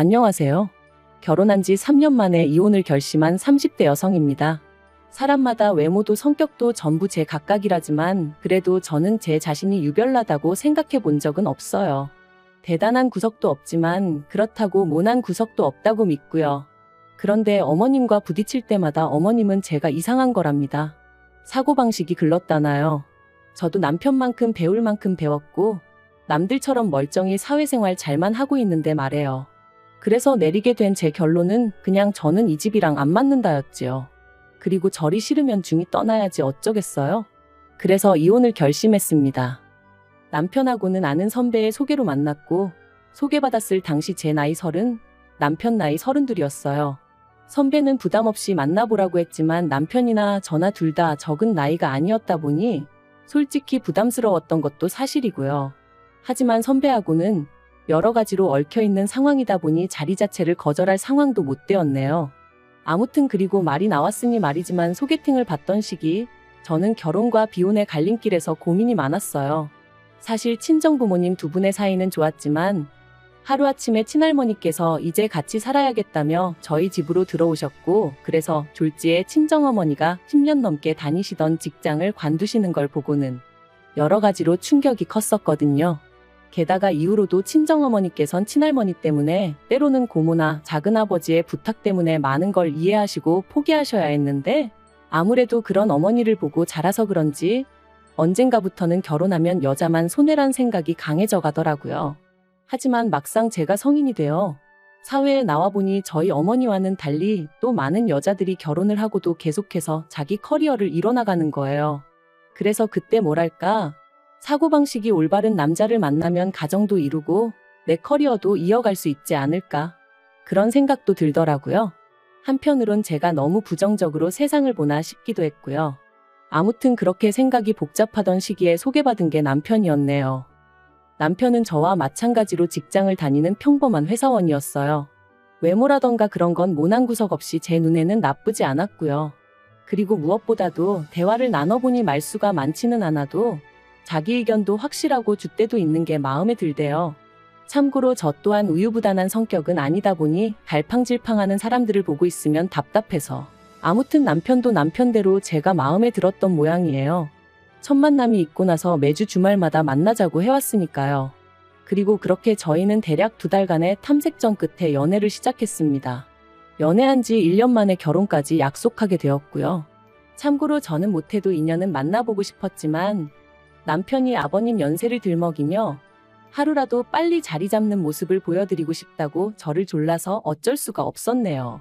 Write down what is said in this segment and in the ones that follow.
안녕하세요. 결혼한 지 3년 만에 이혼을 결심한 30대 여성입니다. 사람마다 외모도 성격도 전부 제 각각이라지만 그래도 저는 제 자신이 유별나다고 생각해 본 적은 없어요. 대단한 구석도 없지만 그렇다고 모난 구석도 없다고 믿고요. 그런데 어머님과 부딪힐 때마다 어머님은 제가 이상한 거랍니다. 사고방식이 글렀다나요. 저도 남편만큼 배울 만큼 배웠고 남들처럼 멀쩡히 사회생활 잘만 하고 있는데 말해요. 그래서 내리게 된 제 결론은 그냥 저는 이 집이랑 안 맞는다였지요. 그리고 저리 싫으면 중이 떠나야지 어쩌겠어요? 그래서 이혼을 결심했습니다. 남편하고는 아는 선배의 소개로 만났고 소개받았을 당시 제 나이 30, 남편 나이 32이었어요. 선배는 부담 없이 만나보라고 했지만 남편이나 저나 둘 다 적은 나이가 아니었다 보니 솔직히 부담스러웠던 것도 사실이고요. 하지만 선배하고는 여러 가지로 얽혀있는 상황이다 보니 자리 자체를 거절할 상황도 못 되었네요. 아무튼 그리고 말이 나왔으니 말이지만 소개팅을 받던 시기 저는 결혼과 비혼의 갈림길에서 고민이 많았어요. 사실 친정부모님 두 분의 사이는 좋았지만 하루아침에 친할머니께서 이제 같이 살아야겠다며 저희 집으로 들어오셨고 그래서 졸지에 친정어머니가 10년 넘게 다니시던 직장을 관두시는 걸 보고는 여러 가지로 충격이 컸었거든요. 게다가 이후로도 친정어머니께선 친할머니 때문에 때로는 고모나 작은아버지의 부탁 때문에 많은 걸 이해하시고 포기하셔야 했는데 아무래도 그런 어머니를 보고 자라서 그런지 언젠가부터는 결혼하면 여자만 손해란 생각이 강해져 가더라고요. 하지만 막상 제가 성인이 되어 사회에 나와보니 저희 어머니와는 달리 또 많은 여자들이 결혼을 하고도 계속해서 자기 커리어를 이뤄나가는 거예요. 그래서 그때 뭐랄까 사고방식이 올바른 남자를 만나면 가정도 이루고 내 커리어도 이어갈 수 있지 않을까 그런 생각도 들더라고요. 한편으론 제가 너무 부정적으로 세상을 보나 싶기도 했고요. 아무튼 그렇게 생각이 복잡하던 시기에 소개받은 게 남편이었네요. 남편은 저와 마찬가지로 직장을 다니는 평범한 회사원이었어요. 외모라던가 그런 건 모난 구석 없이 제 눈에는 나쁘지 않았고요. 그리고 무엇보다도 대화를 나눠보니 말수가 많지는 않아도 자기 의견도 확실하고 줏대도 있는 게 마음에 들대요. 참고로 저 또한 우유부단한 성격은 아니다 보니 갈팡질팡하는 사람들을 보고 있으면 답답해서 아무튼 남편도 남편대로 제가 마음에 들었던 모양이에요. 첫 만남이 있고 나서 매주 주말마다 만나자고 해왔으니까요. 그리고 그렇게 저희는 대략 2달간의 탐색전 끝에 연애를 시작했습니다. 연애한 지 1년 만에 결혼까지 약속하게 되었고요. 참고로 저는 못해도 인연은 만나보고 싶었지만 남편이 아버님 연세를 들먹이며 하루라도 빨리 자리 잡는 모습을 보여드리고 싶다고 저를 졸라서 어쩔 수가 없었네요.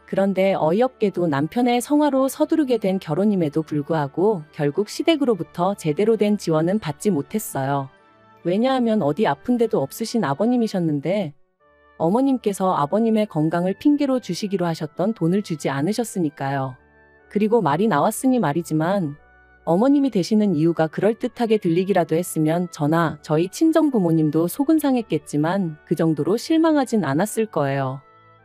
그런데 어이없게도 남편의 성화로 서두르게 된 결혼임에도 불구하고 결국 시댁으로부터 제대로 된 지원은 받지 못했어요. 왜냐하면 어디 아픈 데도 없으신 아버님이셨는데 어머님께서 아버님의 건강을 핑계로 주시기로 하셨던 돈을 주지 않으셨으니까요. 그리고 말이 나왔으니 말이지만 어머님이 되시는 이유가 그럴듯하게 들리기라도 했으면 저나 저희 친정부모님도 속은 상했겠지만 그 정도로 실망하진 않았을 거예요.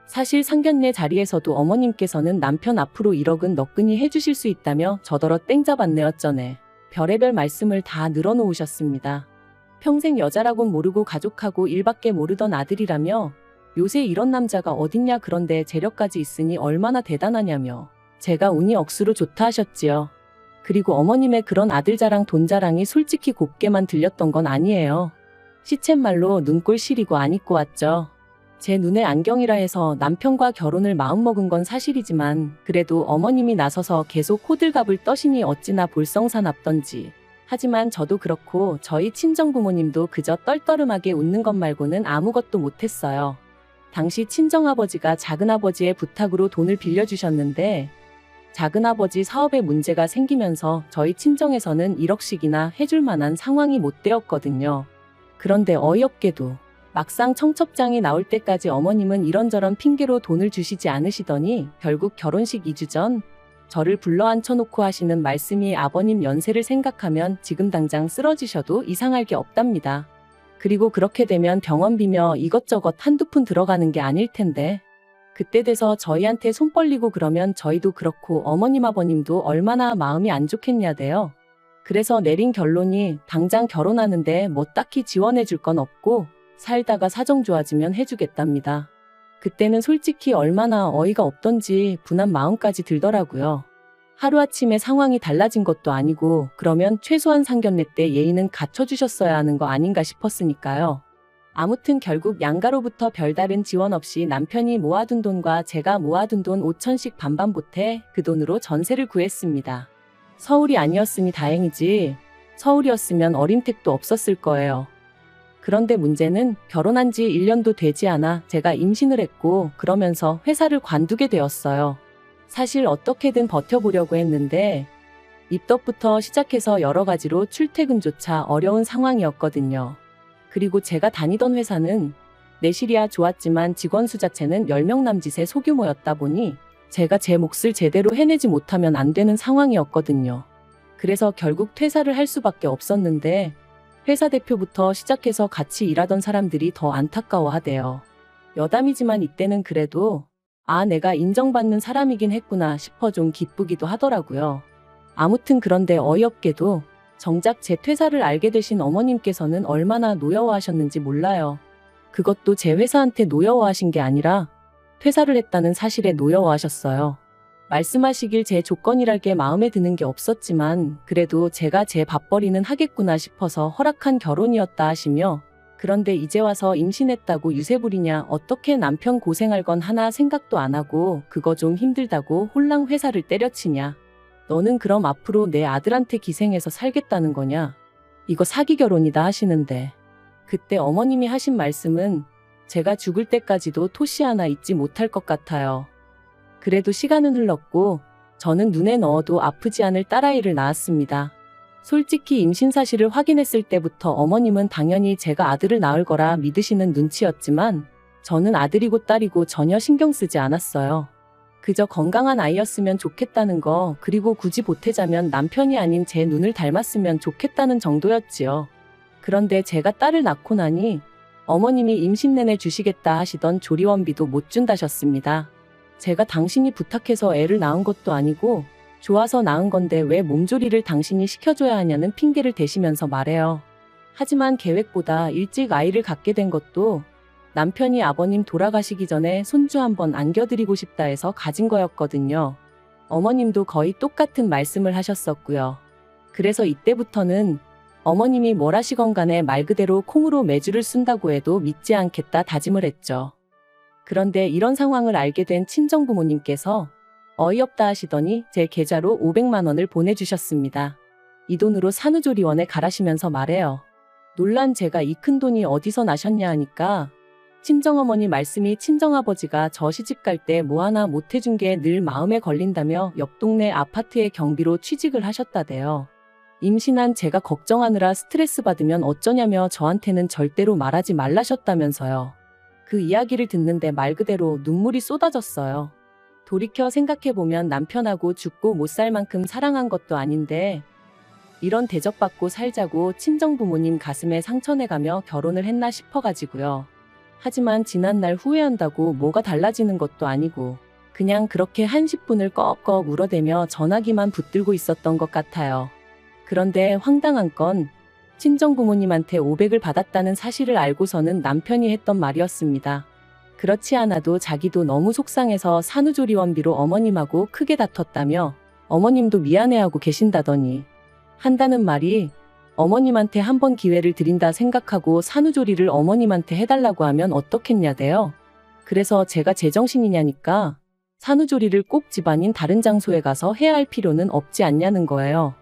사실 상견례 자리에서도 어머님께서는 남편 앞으로 1억은 너끈히 해주실 수 있다며 저더러 땡잡았네 어쩌네 별의별 말씀을 다 늘어놓으셨습니다. 평생 여자라곤 모르고 가족하고 일밖에 모르던 아들이라며 요새 이런 남자가 어딨냐 그런데 재력까지 있으니 얼마나 대단하냐며 제가 운이 억수로 좋다 하셨지요. 그리고 어머님의 그런 아들 자랑 돈 자랑이 솔직히 곱게만 들렸던 건 아니에요. 시쳇말로 눈꼴 시리고 안 입고 왔죠. 제 눈에 안경이라 해서 남편과 결혼을 마음먹은 건 사실이지만 그래도 어머님이 나서서 계속 호들갑을 떠시니 어찌나 볼썽사납던지. 하지만 저도 그렇고 저희 친정부모님도 그저 떨떠름하게 웃는 것 말고는 아무것도 못했어요. 당시 친정아버지가 작은아버지의 부탁으로 돈을 빌려주셨는데 작은아버지 사업에 문제가 생기면서 저희 친정에서는 1억씩이나 해줄 만한 상황이 못 되었거든요. 그런데 어이없게도 막상 청첩장이 나올 때까지 어머님은 이런저런 핑계로 돈을 주시지 않으시더니 결국 결혼식 2주 전 저를 불러 앉혀놓고 하시는 말씀이 아버님 연세를 생각하면 지금 당장 쓰러지셔도 이상할 게 없답니다. 그리고 그렇게 되면 병원비며 이것저것 한두 푼 들어가는 게 아닐 텐데 그때 돼서 저희한테 손 벌리고 그러면 저희도 그렇고 어머님 아버님도 얼마나 마음이 안 좋겠냐대요. 그래서 내린 결론이 당장 결혼하는데 뭐 딱히 지원해 줄 건 없고 살다가 사정 좋아지면 해주겠답니다. 그때는 솔직히 얼마나 어이가 없던지 분한 마음까지 들더라고요. 하루아침에 상황이 달라진 것도 아니고 그러면 최소한 상견례 때 예의는 갖춰주셨어야 하는 거 아닌가 싶었으니까요. 아무튼 결국 양가로부터 별다른 지원 없이 남편이 모아둔 돈과 제가 모아둔 돈 5천씩 반반 보태 그 돈으로 전세를 구했습니다. 서울이 아니었으니 다행이지 서울이었으면 어림택도 없었을 거예요. 그런데 문제는 결혼한 지 1년도 되지 않아 제가 임신을 했고 그러면서 회사를 관두게 되었어요. 사실 어떻게든 버텨보려고 했는데 입덧부터 시작해서 여러 가지로 출퇴근조차 어려운 상황이었거든요. 그리고 제가 다니던 회사는 내실이야 좋았지만 직원 수 자체는 10명 남짓의 소규모였다 보니 제가 제 몫을 제대로 해내지 못하면 안 되는 상황이었거든요. 그래서 결국 퇴사를 할 수밖에 없었는데 회사 대표부터 시작해서 같이 일하던 사람들이 더 안타까워하대요. 여담이지만 이때는 그래도 내가 인정받는 사람이긴 했구나 싶어 좀 기쁘기도 하더라고요. 아무튼 그런데 어이없게도 정작 제 퇴사를 알게 되신 어머님께서는 얼마나 노여워하셨는지 몰라요. 그것도 제 회사한테 노여워하신 게 아니라 퇴사를 했다는 사실에 노여워하셨어요. 말씀하시길 제 조건이랄 게 마음에 드는 게 없었지만 그래도 제가 제 밥벌이는 하겠구나 싶어서 허락한 결혼이었다 하시며 그런데 이제 와서 임신했다고 유세 부리냐 어떻게 남편 고생할 건 하나 생각도 안 하고 그거 좀 힘들다고 홀랑 회사를 때려치냐. 너는 그럼 앞으로 내 아들한테 기생해서 살겠다는 거냐. 이거 사기 결혼이다 하시는데 그때 어머님이 하신 말씀은 제가 죽을 때까지도 토시 하나 잊지 못할 것 같아요. 그래도 시간은 흘렀고 저는 눈에 넣어도 아프지 않을 딸아이를 낳았습니다. 솔직히 임신 사실을 확인했을 때부터 어머님은 당연히 제가 아들을 낳을 거라 믿으시는 눈치였지만 저는 아들이고 딸이고 전혀 신경 쓰지 않았어요. 그저 건강한 아이였으면 좋겠다는 거 그리고 굳이 보태자면 남편이 아닌 제 눈을 닮았으면 좋겠다는 정도였지요. 그런데 제가 딸을 낳고 나니 어머님이 임신 내내 주시겠다 하시던 조리원비도 못 준다셨습니다. 제가 당신이 부탁해서 애를 낳은 것도 아니고 좋아서 낳은 건데 왜 몸조리를 당신이 시켜줘야 하냐는 핑계를 대시면서 말해요. 하지만 계획보다 일찍 아이를 갖게 된 것도 남편이 아버님 돌아가시기 전에 손주 한번 안겨드리고 싶다 해서 가진 거였거든요. 어머님도 거의 똑같은 말씀을 하셨었고요. 그래서 이때부터는 어머님이 뭘 하시건 간에 말 그대로 콩으로 매주를 쓴다고 해도 믿지 않겠다 다짐을 했죠. 그런데 이런 상황을 알게 된 친정부모님께서 어이없다 하시더니 제 계좌로 500만 원을 보내주셨습니다. 이 돈으로 산후조리원에 가라시면서 말해요. 놀란 제가 이 큰 돈이 어디서 나셨냐 하니까 친정어머니 말씀이 친정아버지가 저 시집갈 때 뭐 하나 못 해준 게 늘 마음에 걸린다며 옆 동네 아파트의 경비로 취직을 하셨다대요. 임신한 제가 걱정하느라 스트레스 받으면 어쩌냐며 저한테는 절대로 말하지 말라셨다면서요. 그 이야기를 듣는데 말 그대로 눈물이 쏟아졌어요. 돌이켜 생각해보면 남편하고 죽고 못 살 만큼 사랑한 것도 아닌데 이런 대접받고 살자고 친정부모님 가슴에 상처내가며 결혼을 했나 싶어가지고요. 하지만 지난날 후회한다고 뭐가 달라지는 것도 아니고 그냥 그렇게 한 10분을 꺽꺽 울어대며 전화기만 붙들고 있었던 것 같아요. 그런데 황당한 건 친정부모님한테 500을 받았다는 사실을 알고서는 남편이 했던 말이었습니다. 그렇지 않아도 자기도 너무 속상해서 산후조리원비로 어머님하고 크게 다퉜다며 어머님도 미안해하고 계신다더니 한다는 말이 어머님한테 한 번 기회를 드린다 생각하고 산후조리를 어머님한테 해달라고 하면 어떻겠냐대요. 그래서 제가 제정신이냐니까 산후조리를 꼭 집안인 다른 장소에 가서 해야 할 필요는 없지 않냐는 거예요.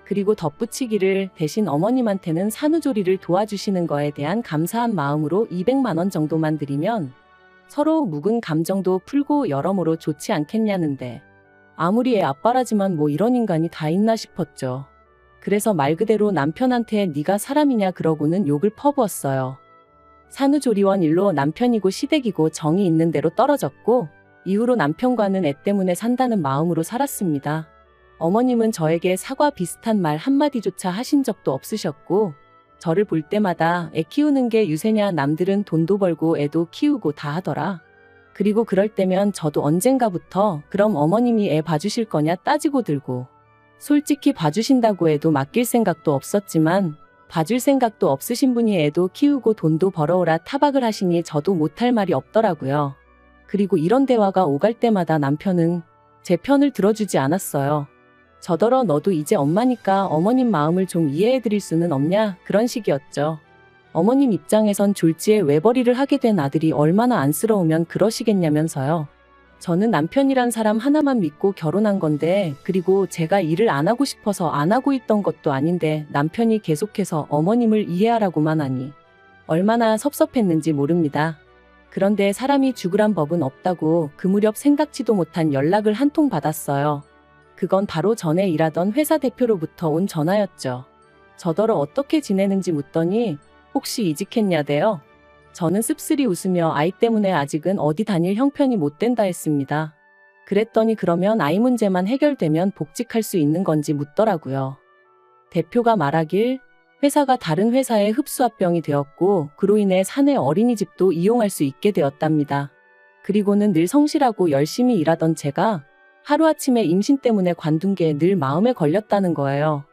그리고 덧붙이기를 대신 어머님한테는 산후조리를 도와주시는 거에 대한 감사한 마음으로 200만 원 정도만 드리면 서로 묵은 감정도 풀고 여러모로 좋지 않겠냐는데 아무리 애 아빠라지만 뭐 이런 인간이 다 있나 싶었죠. 그래서 말 그대로 남편한테 네가 사람이냐 그러고는 욕을 퍼부었어요. 산후조리원 일로 남편이고 시댁이고 정이 있는 대로 떨어졌고 이후로 남편과는 애 때문에 산다는 마음으로 살았습니다. 어머님은 저에게 사과 비슷한 말 한마디조차 하신 적도 없으셨고 저를 볼 때마다 애 키우는 게 유세냐 남들은 돈도 벌고 애도 키우고 다 하더라. 그리고 그럴 때면 저도 언젠가부터 그럼 어머님이 애 봐주실 거냐 따지고 들고 솔직히 봐주신다고 해도 맡길 생각도 없었지만 봐줄 생각도 없으신 분이 애도 키우고 돈도 벌어오라 타박을 하시니 저도 못할 말이 없더라고요. 그리고 이런 대화가 오갈 때마다 남편은 제 편을 들어주지 않았어요. 저더러 너도 이제 엄마니까 어머님 마음을 좀 이해해드릴 수는 없냐, 그런 식이었죠. 어머님 입장에선 졸지에 외벌이를 하게 된 아들이 얼마나 안쓰러우면 그러시겠냐면서요. 저는 남편이란 사람 하나만 믿고 결혼한 건데, 그리고 제가 일을 안 하고 싶어서 안 하고 있던 것도 아닌데 남편이 계속해서 어머님을 이해하라고만 하니 얼마나 섭섭했는지 모릅니다. 그런데 사람이 죽으란 법은 없다고 그 무렵 생각지도 못한 연락을 한 통 받았어요. 그건 바로 전에 일하던 회사 대표로부터 온 전화였죠. 저더러 어떻게 지내는지 묻더니 혹시 이직했냐대요. 저는 씁쓸히 웃으며 아이 때문에 아직은 어디 다닐 형편이 못 된다 했습니다. 그랬더니 그러면 아이 문제만 해결되면 복직할 수 있는 건지 묻더라고요. 대표가 말하길 회사가 다른 회사에 흡수합병이 되었고 그로 인해 사내 어린이집도 이용할 수 있게 되었답니다. 그리고는 늘 성실하고 열심히 일하던 제가 하루아침에 임신 때문에 관둔 게 늘 마음에 걸렸다는 거예요.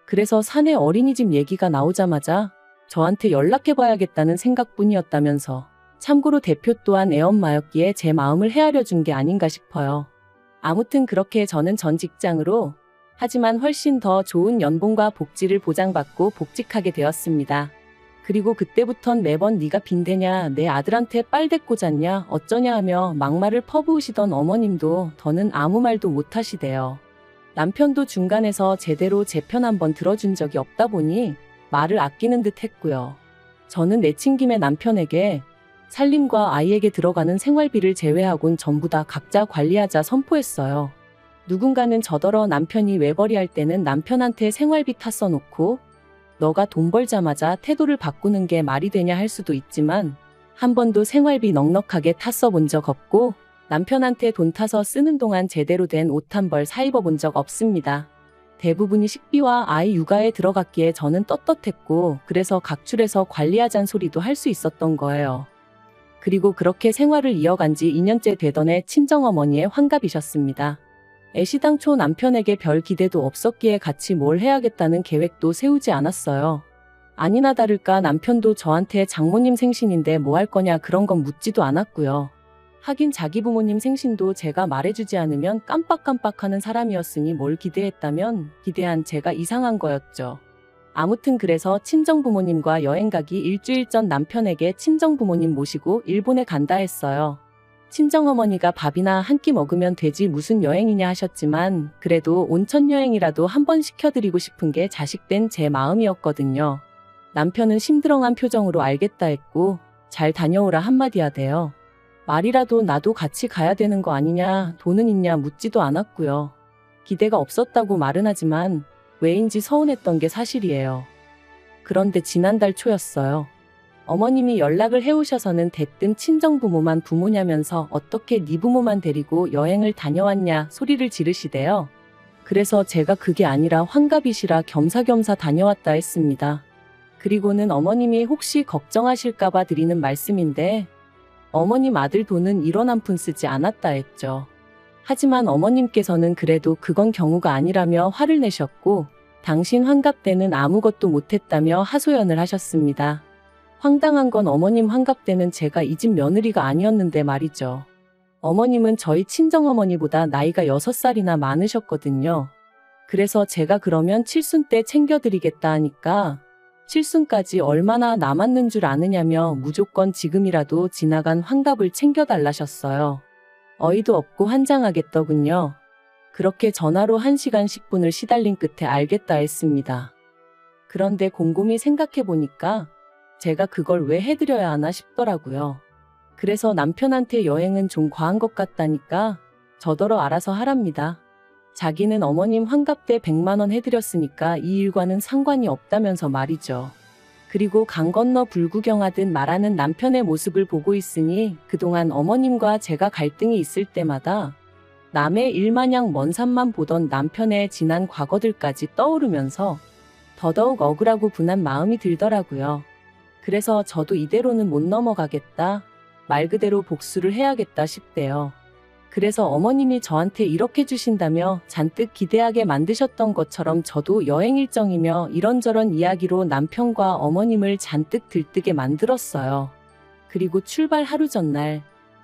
그래서 사내 어린이집 얘기가 나오자마자 저한테 연락해봐야겠다는 생각뿐이었다면서, 참고로 대표 또한 애엄마였기에 제 마음을 헤아려 준 게 아닌가 싶어요. 아무튼 그렇게 저는 전 직장으로, 하지만 훨씬 더 좋은 연봉과 복지를 보장받고 복직하게 되었습니다. 그리고 그때부턴 매번 네가 빈대냐, 내 아들한테 빨대꼬 잤냐, 어쩌냐 하며 막말을 퍼부으시던 어머님도 더는 아무 말도 못하시대요. 남편도 중간에서 제대로 제 편 한번 들어준 적이 없다 보니 말을 아끼는 듯 했고요. 저는 내친김에 남편에게 살림과 아이에게 들어가는 생활비를 제외하곤 전부 다 각자 관리하자 선포했어요. 누군가는 저더러 남편이 외벌이할 때는 남편한테 생활비 다 써놓고 너가 돈 벌자마자 태도를 바꾸는 게 말이 되냐 할 수도 있지만, 한 번도 생활비 넉넉하게 타 써본 적 없고 남편한테 돈 타서 쓰는 동안 제대로 된 옷 한 벌 사 입어본 적 없습니다. 대부분이 식비와 아이 육아에 들어갔기에 저는 떳떳했고, 그래서 각출해서 관리하잔 소리도 할 수 있었던 거예요. 그리고 그렇게 생활을 이어간 지 2년째 되던 해 친정어머니의 환갑이셨습니다. 애시당초 남편에게 별 기대도 없었기에 같이 뭘 해야겠다는 계획도 세우지 않았어요. 아니나 다를까 남편도 저한테 장모님 생신인데 뭐 할 거냐 그런 건 묻지도 않았고요. 하긴 자기 부모님 생신도 제가 말해주지 않으면 깜빡깜빡하는 사람이었으니 뭘 기대했다면 기대한 제가 이상한 거였죠. 아무튼 그래서 친정부모님과 여행 가기 일주일 전 남편에게 친정부모님 모시고 일본에 간다 했어요. 친정어머니가 밥이나 한 끼 먹으면 되지 무슨 여행이냐 하셨지만, 그래도 온천 여행이라도 한번 시켜드리고 싶은 게 자식된 제 마음이었거든요. 남편은 심드렁한 표정으로 알겠다 했고 잘 다녀오라 한마디 하대요. 말이라도 나도 같이 가야 되는 거 아니냐, 돈은 있냐 묻지도 않았고요. 기대가 없었다고 말은 하지만 왜인지 서운했던 게 사실이에요. 그런데 지난달 초였어요. 어머님이 연락을 해오셔서는 대뜸 친정부모만 부모냐면서 어떻게 네 부모만 데리고 여행을 다녀왔냐 소리를 지르시대요. 그래서 제가 그게 아니라 환갑이시라 겸사겸사 다녀왔다 했습니다. 그리고는 어머님이 혹시 걱정하실까봐 드리는 말씀인데, 어머님 아들 돈은 1원 한 푼 쓰지 않았다 했죠. 하지만 어머님께서는 그래도 그건 경우가 아니라며 화를 내셨고, 당신 환갑 때는 아무것도 못했다며 하소연을 하셨습니다. 황당한 건 어머님 환갑 때는 제가 이 집 며느리가 아니었는데 말이죠. 어머님은 저희 친정어머니보다 나이가 6살이나 많으셨거든요. 그래서 제가 그러면 칠순 때 챙겨드리겠다 하니까 칠순까지 얼마나 남았는 줄 아느냐며 무조건 지금이라도 지나간 환갑을 챙겨달라셨어요. 어이도 없고 환장하겠더군요. 그렇게 전화로 1시간 10분을 시달린 끝에 알겠다 했습니다. 그런데 곰곰이 생각해보니까 제가 그걸 왜 해드려야 하나 싶더라고요. 그래서 남편한테 여행은 좀 과한 것 같다니까 저더러 알아서 하랍니다. 자기는 어머님 환갑 때 100만 원 해드렸으니까 이 일과는 상관이 없다면서 말이죠. 그리고 강 건너 불구경하듯 말하는 남편의 모습을 보고 있으니 그동안 어머님과 제가 갈등이 있을 때마다 남의 일마냥 먼 산만 보던 남편의 지난 과거들까지 떠오르면서 더더욱 억울하고 분한 마음이 들더라고요. 그래서 저도 이대로는 못 넘어가겠다, 말 그대로 복수를 해야겠다 싶대요. 그래서 어머님이 저한테 이렇게 주신다며 잔뜩 기대하게 만드셨던 것처럼 저도 여행 일정이며 이런저런 이야기로 남편과 어머님을 잔뜩 들뜨게 만들었어요. 그리고 출발 하루 전날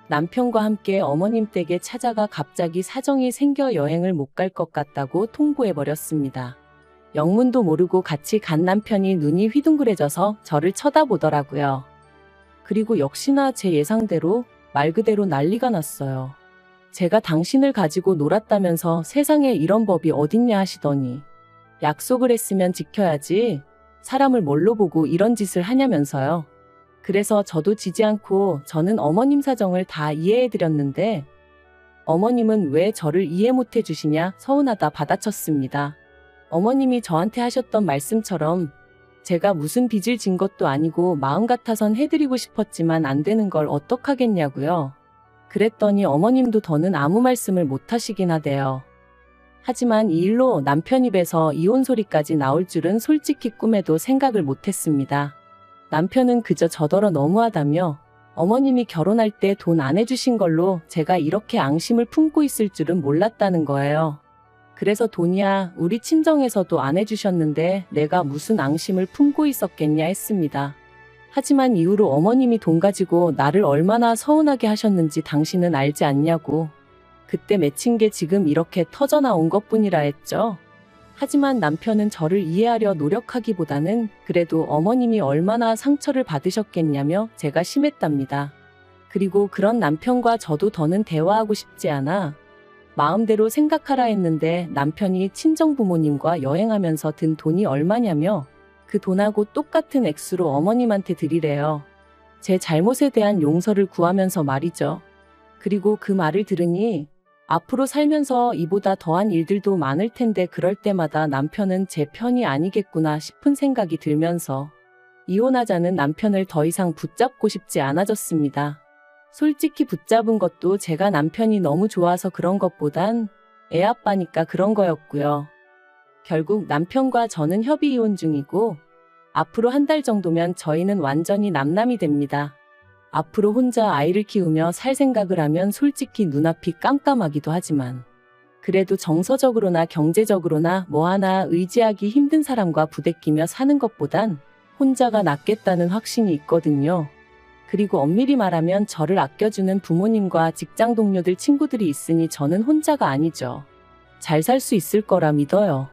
남편과 함께 어머님 댁에 찾아가 갑자기 사정이 생겨 여행을 못 갈 것 같다고 통보해버렸습니다. 영문도 모르고 같이 간 남편이 눈이 휘둥그레져서 저를 쳐다보더라고요. 그리고 역시나 제 예상대로 말 그대로 난리가 났어요. 제가 당신을 가지고 놀았다면서 세상에 이런 법이 어딨냐 하시더니 약속을 했으면 지켜야지 사람을 뭘로 보고 이런 짓을 하냐면서요. 그래서 저도 지지 않고 저는 어머님 사정을 다 이해해드렸는데 어머님은 왜 저를 이해 못 해주시냐 서운하다 받아쳤습니다. 어머님이 저한테 하셨던 말씀처럼 제가 무슨 빚을 진 것도 아니고 마음 같아선 해드리고 싶었지만 안 되는 걸 어떡하겠냐고요. 그랬더니 어머님도 더는 아무 말씀을 못 하시긴 하대요. 하지만 이 일로 남편 입에서 이혼 소리까지 나올 줄은 솔직히 꿈에도 생각을 못 했습니다. 남편은 그저 저더러 너무하다며 어머님이 결혼할 때 돈 안 해주신 걸로 제가 이렇게 앙심을 품고 있을 줄은 몰랐다는 거예요. 그래서 돈이야 우리 친정에서도 안 해주셨는데 내가 무슨 앙심을 품고 있었겠냐 했습니다. 하지만 이후로 어머님이 돈 가지고 나를 얼마나 서운하게 하셨는지 당신은 알지 않냐고. 그때 맺힌 게 지금 이렇게 터져나온 것뿐이라 했죠. 하지만 남편은 저를 이해하려 노력하기보다는 그래도 어머님이 얼마나 상처를 받으셨겠냐며 제가 심했답니다. 그리고 그런 남편과 저도 더는 대화하고 싶지 않아 마음대로 생각하라 했는데 남편이 친정부모님과 여행하면서 든 돈이 얼마냐며 그 돈하고 똑같은 액수로 어머님한테 드리래요. 제 잘못에 대한 용서를 구하면서 말이죠. 그리고 그 말을 들으니 앞으로 살면서 이보다 더한 일들도 많을 텐데 그럴 때마다 남편은 제 편이 아니겠구나 싶은 생각이 들면서 이혼하자는 남편을 더 이상 붙잡고 싶지 않아졌습니다. 솔직히 붙잡은 것도 제가 남편이 너무 좋아서 그런 것보단 애 아빠니까 그런 거였고요. 결국 남편과 저는 협의 이혼 중이고 앞으로 한 달 정도면 저희는 완전히 남남이 됩니다. 앞으로 혼자 아이를 키우며 살 생각을 하면 솔직히 눈앞이 깜깜하기도 하지만 그래도 정서적으로나 경제적으로나 뭐 하나 의지하기 힘든 사람과 부대끼며 사는 것보단 혼자가 낫겠다는 확신이 있거든요. 그리고 엄밀히 말하면 저를 아껴주는 부모님과 직장 동료들 친구들이 있으니 저는 혼자가 아니죠. 잘 살 수 있을 거라 믿어요.